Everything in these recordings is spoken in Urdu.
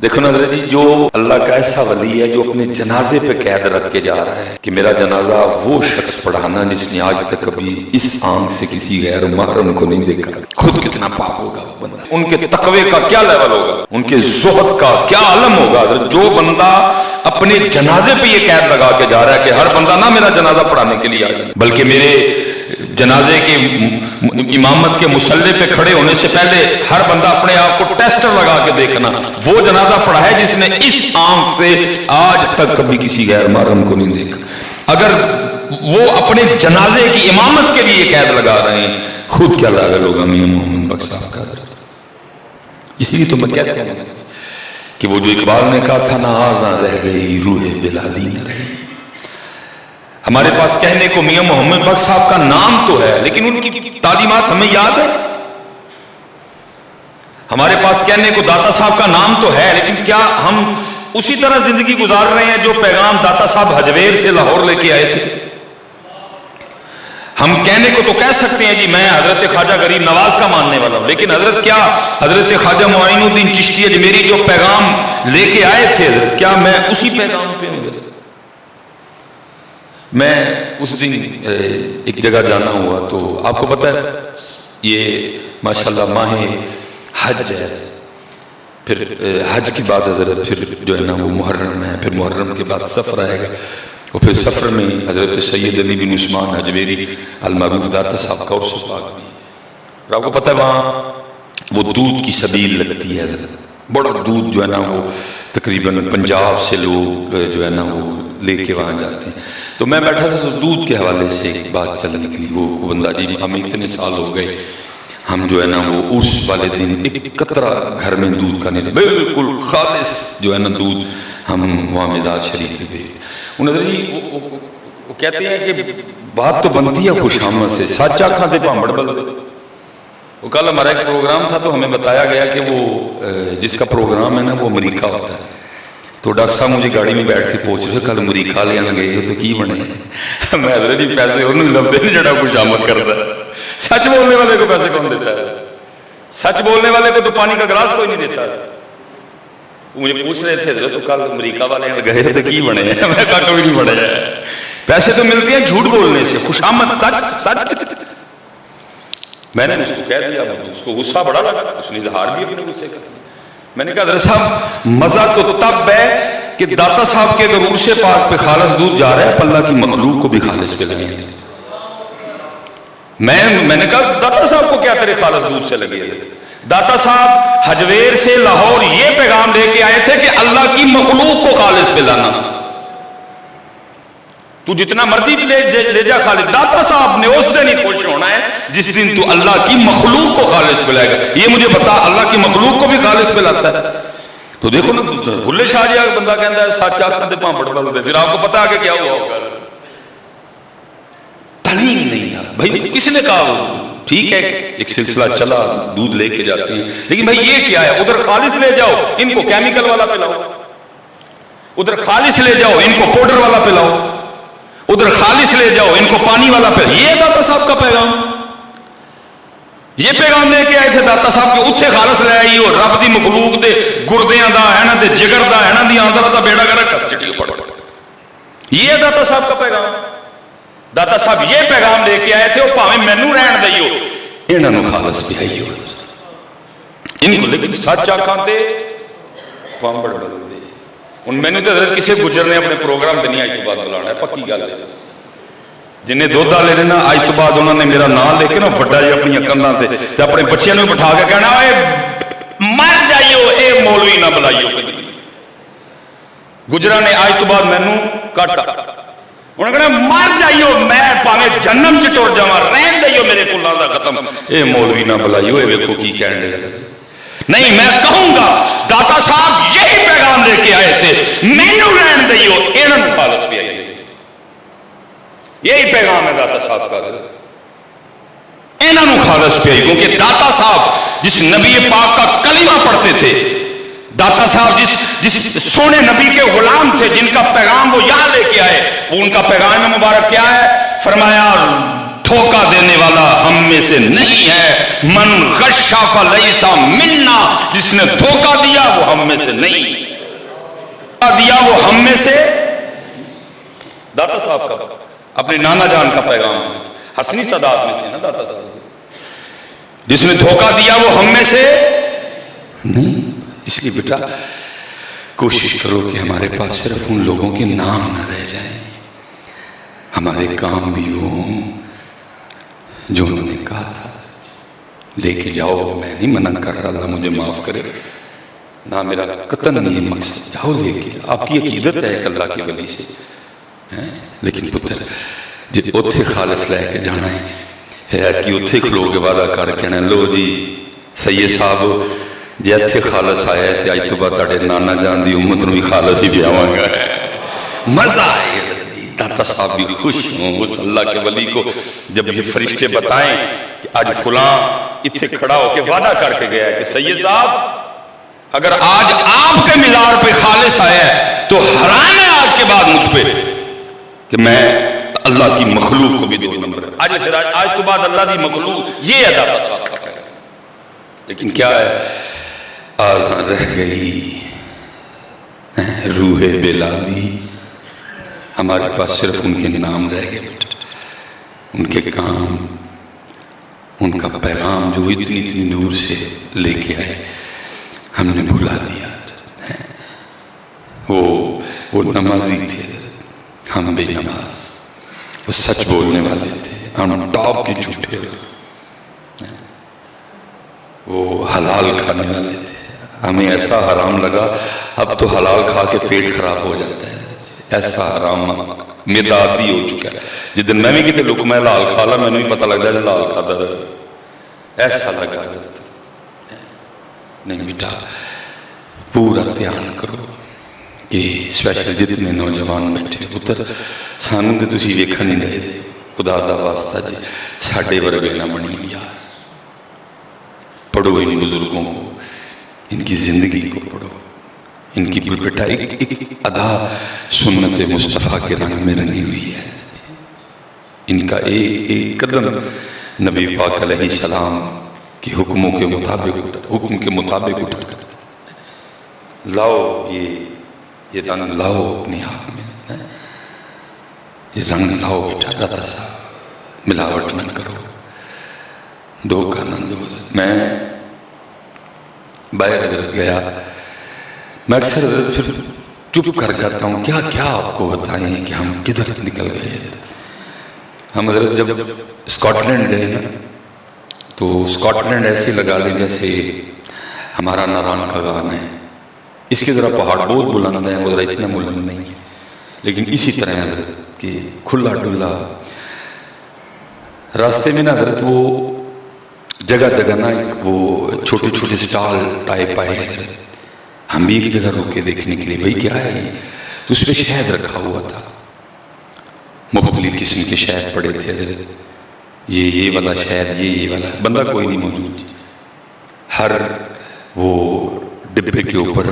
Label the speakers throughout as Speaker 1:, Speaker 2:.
Speaker 1: دیکھو نا حضرت جی، جو اللہ کا ایسا ولی ہے جو اپنے جنازے پہ قید رکھ کے جا رہا ہے کہ میرا جنازہ وہ شخص پڑھانا جس نے آج تک کبھی اس آنکھ سے کسی غیر محرم کو نہیں دیکھا، خود کتنا پاک ہوگا وہ بندہ، ان کے تقوی کا کیا لیول ہوگا، ان کے زہد کا کیا عالم ہوگا حضرت۔ جو بندہ اپنے جنازے پہ یہ قید لگا کے جا رہا ہے کہ ہر بندہ نہ میرا جنازہ پڑھانے کے لیے آئے، بلکہ میرے جنازے کے امامت کے مصلی پہ کھڑے ہونے سے پہلے ہر بندہ اپنے آپ کو ٹیسٹر لگا کے دیکھنا وہ جنازہ پڑھا ہے جس نے اس آنکھ سے آج تک کبھی کسی غیر محرم کو نہیں دیکھا۔ اگر وہ اپنے جنازے کی امامت کے لیے قید لگا رہے ہیں، خود کیا لاغل ہوگا میاں محمد بخش صاحب کا۔ اسی لیے تو میں کہتا ہوں کہ وہ جو اقبال نے کہا تھا نا آزاں رہ گئی روح بلالی نہ رہی، ہمارے پاس کہنے کو میاں محمد بخش صاحب کا نام تو ہے لیکن ان کی تعلیمات ہمیں یاد ہے۔ ہمارے پاس کہنے کو داتا صاحب کا نام تو ہے لیکن کیا ہم اسی طرح زندگی گزار رہے ہیں جو پیغام داتا صاحب حجویر سے لاہور لے کے آئے تھے؟ ہم کہنے کو تو کہہ سکتے ہیں جی میں حضرت خواجہ غریب نواز کا ماننے والا ہوں، لیکن حضرت کیا حضرت خواجہ معین الدین چشتی اجمیری جو پیغام لے کے آئے تھے حضرت کیا میں اسی پیغام پہ ہوں؟ میں اس دن ایک جگہ جانا ہوا تو آپ کو پتہ ہے یہ ماشاءاللہ ماہ حج ہے، پھر حج کی بعد حضرت پھر جو ہے نا وہ محرم ہے، پھر محرم کے بعد سفر آئے گا اور پھر سفر میں حضرت سید علی بن عثمان اجمیری المعروف داتا صاحب کا عرس پاک بھی، اور آپ کو پتہ ہے وہاں وہ دودھ کی سبیل لگتی ہے حضرت، بڑا دودھ جو ہے نا وہ تقریباً پنجاب سے لوگ جو ہے نا وہ لے کے وہاں جاتے ہیں۔ تو میں بیٹھا تھا تو دودھ کے حوالے سے ایک بات چل نکلی، وہ بندہ جی ہمیں اتنے سال ہو گئے ہم جو ہے نا وہ اس والے دن ایک قطرہ گھر میں دودھ کا نہیں، بالکل خالص جو ہے نا دودھ ہم وہاں مزاج شریف پہ بھیجتے۔ وہ کہتے ہیں کہ بات تو بنتی ہے خوش آمد سے، سچ آنکھاں تے پامبڑ بلدے۔ وہ کل ہمارا ایک پروگرام تھا تو ہمیں بتایا گیا کہ وہ جس کا پروگرام ہے نا وہ امریکہ ہوتا ہے، تو ڈاکٹر صاحب مجھے گاڑی میں بیٹھ کے پوچھ رہے کل امریکہ لے آنا گئے تو کی بنے؟ میں حضرت جی پیسے انہوں نے لبدے جڑا خوش آمد کرتا ہے، سچ بولنے والے کو پیسے کون دیتا ہے؟ سچ بولنے والے کو تو پانی کا گلاس کوئی نہیں دیتا۔ مجھے پوچھ رہے تھے حضرت تو کل امریکہ والے گئے تو کی بنے؟ میں کہا کوئی نہیں بنے، پیسے تو ملتے ہیں جھوٹ بولنے سے، خوش آمد سچ۔ میں نے اس کو کہہ دیا، اس کو غصہ بڑا لگا، اس نے اظہار بھی اپنے غصے کا۔ میں نے کہا حضرت صاحب مزہ تو تب ہے کہ داتا صاحب کے اگر عرش پاک پہ خالص دودھ جا رہا ہے اللہ کی مخلوق کو بھی خالص پلائیں۔ میں نے کہا داتا صاحب کو کیا تیرے خالص دودھ سے لگے؟ داتا صاحب حجویر سے لاہور یہ پیغام لے کے آئے تھے کہ اللہ کی مخلوق کو خالص پلانا، تو جتنا مرضی لے جا خالص۔ داتا صاحب نے اس دن ہی خوش ہونا ہے جس دن تو اللہ کی مخلوق کو خالص پلائے گا۔ یہ مجھے بتا اللہ کی مخلوق کو بھی خالص پلاتا ہے؟ تو دیکھو نا بھلے شاہ جی بندہ کہتا ہے سچ آنکھاں تے پامبڑ بلدے، پھر آپ کو پتا کہ کیا ہوا ہوگا۔ تعلیم نہیں ہے بھائی، کس نے کہا ٹھیک ہے ایک سلسلہ چلا دودھ لے کے جاتے ہیں لیکن بھائی یہ کیا ہے؟ ادھر خالص لے جاؤ ان کو کیمیکل والا پلاؤ، ادھر خالص لے جاؤ ان کو پاؤڈر والا پلاؤ، ادھر خالص لے جاؤ ان کو پانی والا پہ۔ یہ داتا صاحب کا پیغام، یہ پیغام لے کے آئے تھے داتا صاحب کے اتھے خالص لے آئی ہو رب دی مخلوق دے گردیاں دا ہے نا دے جگر دا ہے نا دی آندر دا بیڑا گرا کر چٹی پڑ۔ یہ داتا صاحب کا پیغام، داتا صاحب یہ پیغام لے کے آئے تھے وہ پاویں مینوں رہن دئیو انہاں نوں خالص پہائیو ان کو، لیکن سچ آنکھاں تے پامبڑ بلدے۔ ان میں نے تو حضرت کسی گجر نے اپنے پروگرام دنیا آج تو بعد بلانا ہے، پکی گل ہے، جنہیں دودھ والے نے نا آج تو بعد انہوں نے میرا نام لے کے نا وڈا جی اپنی کندھاں تے اپنے بچیاں نوں بٹھا کے کہنا اے مر جائیو اے مولوی نہ بلائیو کبھی۔ گجراں نے آج تو بعد مینوں کٹ انہوں نے کہنا مر جائیو میں پاویں جہنم چ ٹر جاواں رہن دئیو میرے کلاں دا ختم، اے مولوی نہ بلائیو اے ویکھو کی کہن لگا۔ نہیں میں کہوں گا داتا صاحب یہی پیغام لے کے آئے تھے، مینوں رہن دئیو انہاں نوں خالص پہ آئیے۔ یہی پیغام ہے داتا صاحب کا، انہاں نوں خالص پہ آئیے، کیونکہ داتا صاحب جس نبی پاک کا کلمہ پڑھتے تھے، داتا صاحب جس سونے نبی کے غلام تھے جن کا پیغام وہ یہاں لے کے آئے، وہ ان کا پیغام مبارک کیا ہے؟ فرمایا دھوکہ دینے والا ہم میں سے نہیں ہے. من غش فلیس منا, جس نے دھوکہ دیا وہ ہم میں سے نہیں دیا, وہ ہم میں سے. داتا صاحب کا اپنے نانا جان کا پیغام حسنی سادات میں سے نا داتا صاحب, جس نے دھوکہ دیا وہ ہم میں سے نہیں. اس لیے بیٹا کوشش کرو کہ ہمارے پاس صرف ان لوگوں کے نام نہ رہ جائیں, ہمارے کام بھی ہوں جو انہوں نے کہا تھا لے کے جاؤ. میں نہیں منع کر رہا, اللہ مجھے معاف کرے, نہ میرا قطن نہیں ہے مقصد, جاؤ لے کے. آپ کی عقیدت ہے کہ اللہ کی ولی سے, لیکن پتر جی اتھے خالص لے کے جانا ہے کہ اتھے کھلو کے وعدہ کر کے لو جی سید صاحب جی اتھے خالص آیا ہے تے اج تو بعد تہاڈے نانا جان دی امت نوں بھی خالص ہی بیاواں گا. مزہ آئے گا. داتا صاحب بھی خوش ہوں اس اللہ کے ولی کو جب یہ فرشتے بتائیں کہ آج فلاں اتھے کھڑا ہو کے وعدہ کر کے گیا ہے کہ سید صاحب اگر آج آپ کے ملار پہ خالص آیا ہے تو حرام ہے آج کے بعد مجھ پہ کہ میں اللہ کی مخلوق کو بھی 2 نمبر ہے. آج تو بعد اللہ کی مخلوق یہ ہے داتا صاحب کا پیغام. لیکن کیا ہے آزاں رہ گئی روح بلالی, ہمارے پاس صرف ان کے نام رہ گئے بیٹا, ان کے کام, ان کا پیغام جو اتنی دور سے لے کے آئے ہم نے بھلا دیا. وہ نمازی تھے, ہم بے نماز. وہ سچ بولنے والے تھے, ہم ٹاپ کے جھوٹے. وہ حلال کھانے والے تھے, ہمیں ایسا حرام لگا اب تو حلال کھا کے پیٹ خراب ہو جاتا ہے. ایسا حرام میدا عادی ہو چکا ہے. جس دن میں بھی کتے لقمہ لال کھا لا میں نے بھی پتہ لگ جائے لال کھاتا رہا, ایسا لگا. نہیں بیٹا پورا دھیان کرو کہ اسپیشل جتنے نوجوان بیٹھے پتر سانوں تے تسی ویکھن نہیں رہے دے, خدا دا واسطہ جی ساڈے ورگے نہ بنی یار. پڑھو ان بزرگوں کو, ان کی زندگی کو پڑھو, ان کی بیٹا ایک ادا سنت مصطفیٰ کے رنگ میں رنگی ہوئی ہے. ان کا ایک قدم نبی پاک علیہ السلام کے حکموں کے مطابق اٹھا کر لاؤ. یہ رنگ لاؤ اپنے آپ میں, یہ رنگ لاؤ بیٹا. داتا صاحب ملاوٹ نہ کرو, دھوکہ نہ دو. میں باہر گیا, میں اکثر پھر چپ کر جاتا ہوں, کیا کیا آپ کو بتائیں کہ ہم کدھر نکل گئے. ہم حضرت جب اسکاٹ لینڈ گئے نا تو اسکاٹ لینڈ ایسے لگا لیں جیسے ہمارا ناران کا گانا ہے. اس کے ذرا پہاڑ بہت بلند ہیں, وہ ذرا اتنا بلند نہیں ہے, لیکن اسی طرح حضرت کہ کھلا ڈلا راستے میں نا حضرت وہ جگہ جگہ نا ایک وہ چھوٹے چھوٹے سٹال ٹائپ آئے. ہم بھی ایک جگہ روکے دیکھنے کے لیے, بھائی کیا ہے, تو اس پہ شہد رکھا ہوا تھا, مختلف قسم کے شہد پڑے تھے. یہ والا شہد, یہ والا. بندہ کوئی نہیں موجود. ہر وہ ڈبے کے اوپر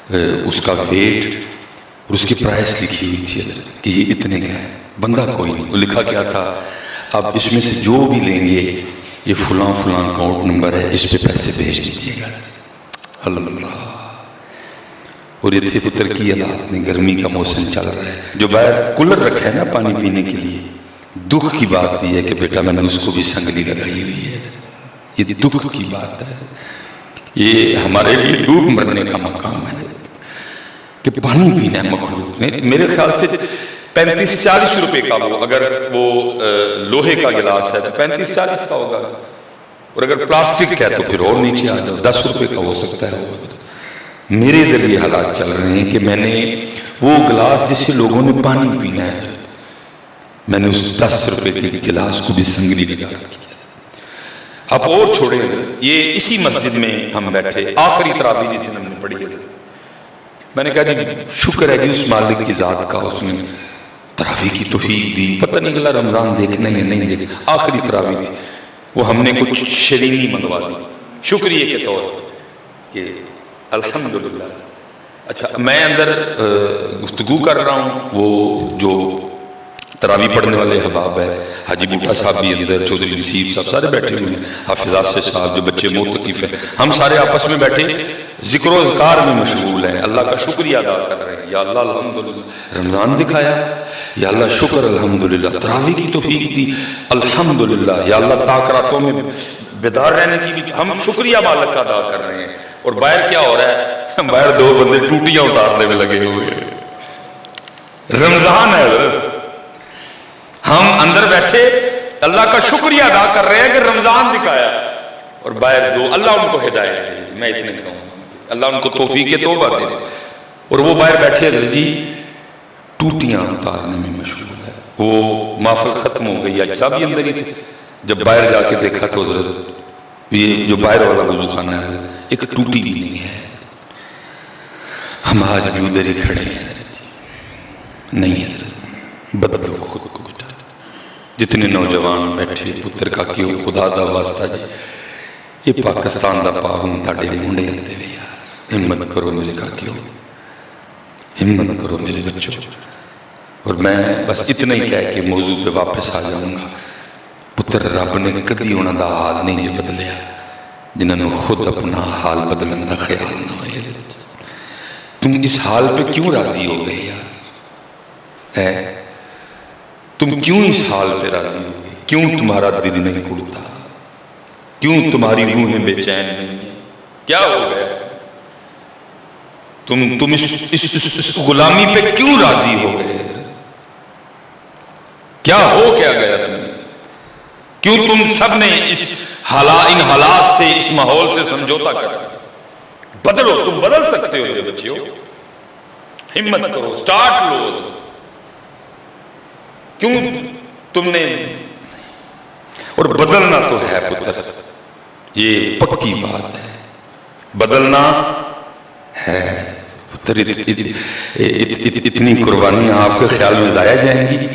Speaker 1: اس کا ویٹ اور اس کی پرائس لکھی ہوئی تھی کہ یہ اتنے کا ہے. بندہ کوئی نہیں. وہ لکھا کیا تھا, آپ اس میں سے جو بھی لیں گے یہ فلاں فلاں اکاؤنٹ نمبر ہے, اس پہ پیسے بھیج دیجیے گا. اللہ. اور یہ تھے پتر کی حالات میں, گرمی کا موسم چل رہا ہے, جو باہر کولر رکھا ہے نا پانی پینے کے لیے, دکھ کی بات یہ ہے کہ بیٹا میں نے اس کو بھی سنگلی لگائی ہوئی ہے. یہ دکھ کی بات ہے, یہ ہمارے لیے ڈوب مرنے کا مقام ہے کہ پانی پینا ہے مخلوق نے. میرے خیال سے 35-40 روپے کا وہ, اگر وہ لوہے کا گلاس ہے تو 35-40 کا ہوگا, اور اگر پلاسٹک ہے تو پھر اور نیچے آ جاؤ 10 روپے کا ہو سکتا ہے. میرے ادھر یہ حالات چل رہے ہیں کہ میں نے وہ گلاس جس سے لوگوں نے پانی پینا ہے, میں نے اس 10 روپے کے گلاس کو بھی سنگلی لگا رکھی. اب اور چھوڑے, یہ اسی مسجد میں ہم بیٹھے, آخری تراویح جس دن ہم نے پڑھی ہے, میں نے کہا جی شکر ہے جی اس مالک کی ذات کا, اس نے تراویح کی توفیق دی. پتہ نہیں گلا رمضان دیکھنے میں نہیں دیکھ, آخری تراویح تھی, وہ ہم نے کچھ شرینی منگوا دی شکریہ کے طور کہ الحمدللہ. اچھا میں اندر گفتگو کر رہا ہوں, وہ جو تراویح پڑھنے والے احباب ہیں، حاجی بوٹا صاحب بھی اندر، چودھری نصیر صاحب سارے بیٹھے ہوئے ہیں، حافظ آصف صاحب جو بچے معتکف ہیں، ہم سارے آپس میں بیٹھے ذکر و اذکار میں مشغول ہیں، اللہ کا شکریہ ادا کر رہے ہیں. یا اللہ الحمدللہ رمضان دکھایا، یا اللہ شکر الحمدللہ تراویح کی توفیق دی الحمدللہ، یا اللہ تاکراتوں میں بیدار رہنے کی بھی ہم شکریہ مالک کا ادا کر رہے ہیں. اور باہر کیا ہو رہا ہے؟ باہر دو بندے ٹوٹیاں اتارنے میں لگے ہوئے ہیں. رمضان ہے، ہم اندر بیٹھے اللہ کا شکریہ ادا کر رہے ہیں کہ رمضان دکھایا، اور باہر دو اللہ ان کو ہدایت دے. میں اتنے کہوں اللہ ان کو توفیق توبہ دے، اور وہ باہر بیٹھے جی ٹوٹیاں اتارنے میں مشغول ہے. وہ محفل ختم ہو گئی، آج صاحب ہی اندر ہی تھے. جب باہر جا کے دیکھا تو حضرت یہ جو باہر والا وضو خانہ ہے ایک ٹوٹی بھی نہیں ہے. ہم آج بھی ادھر ہی کھڑے ہیں. نہیں حضرت بدلو خود کو بیٹا. جتنے نوجوان بیٹھے پتر کا کیوں خدا دا واسطہ جی یہ پاکستان دا پاون تاڑے مونڈے اندے لیا. ہمت کرو میرے کا کیوں، ہمت کرو میرے بچوں. اور میں بس اتنا ہی کہہ کے موضوع پہ واپس آ جاؤں گا. پتر رب نے کدی انہاں دا حال نہیں جے بدلیا جنہاں نے خود اپنا حال بدلن دا خیال نہ ہوئے. تم اس حال پہ کیوں راضی ہو گئے یار؟ تم کیوں اس حال پہ راضی ہو گئے؟ کیوں تمہارا دل نہیں اڑتا؟ کیوں تمہاری روحیں بے چین نہیں ہیں؟ کیا ہو گیا؟ تم اس غلامی پہ کیوں راضی ہو گئے؟ کیا ہو کیا گیا تمہیں؟ کیوں تم سب نے ان حالات سے اس ماحول سے سمجھوتا کر بدلو؟ تم بدل سکتے ہو میرے بچیوں، ہمت کرو، سٹارٹ لو. کیوں تم نے، اور بدلنا تو ہے پتر، یہ پکی بات ہے، بدلنا ہے پتر. اتنی قربانیاں آپ کے خیال میں ضائع جائیں گی؟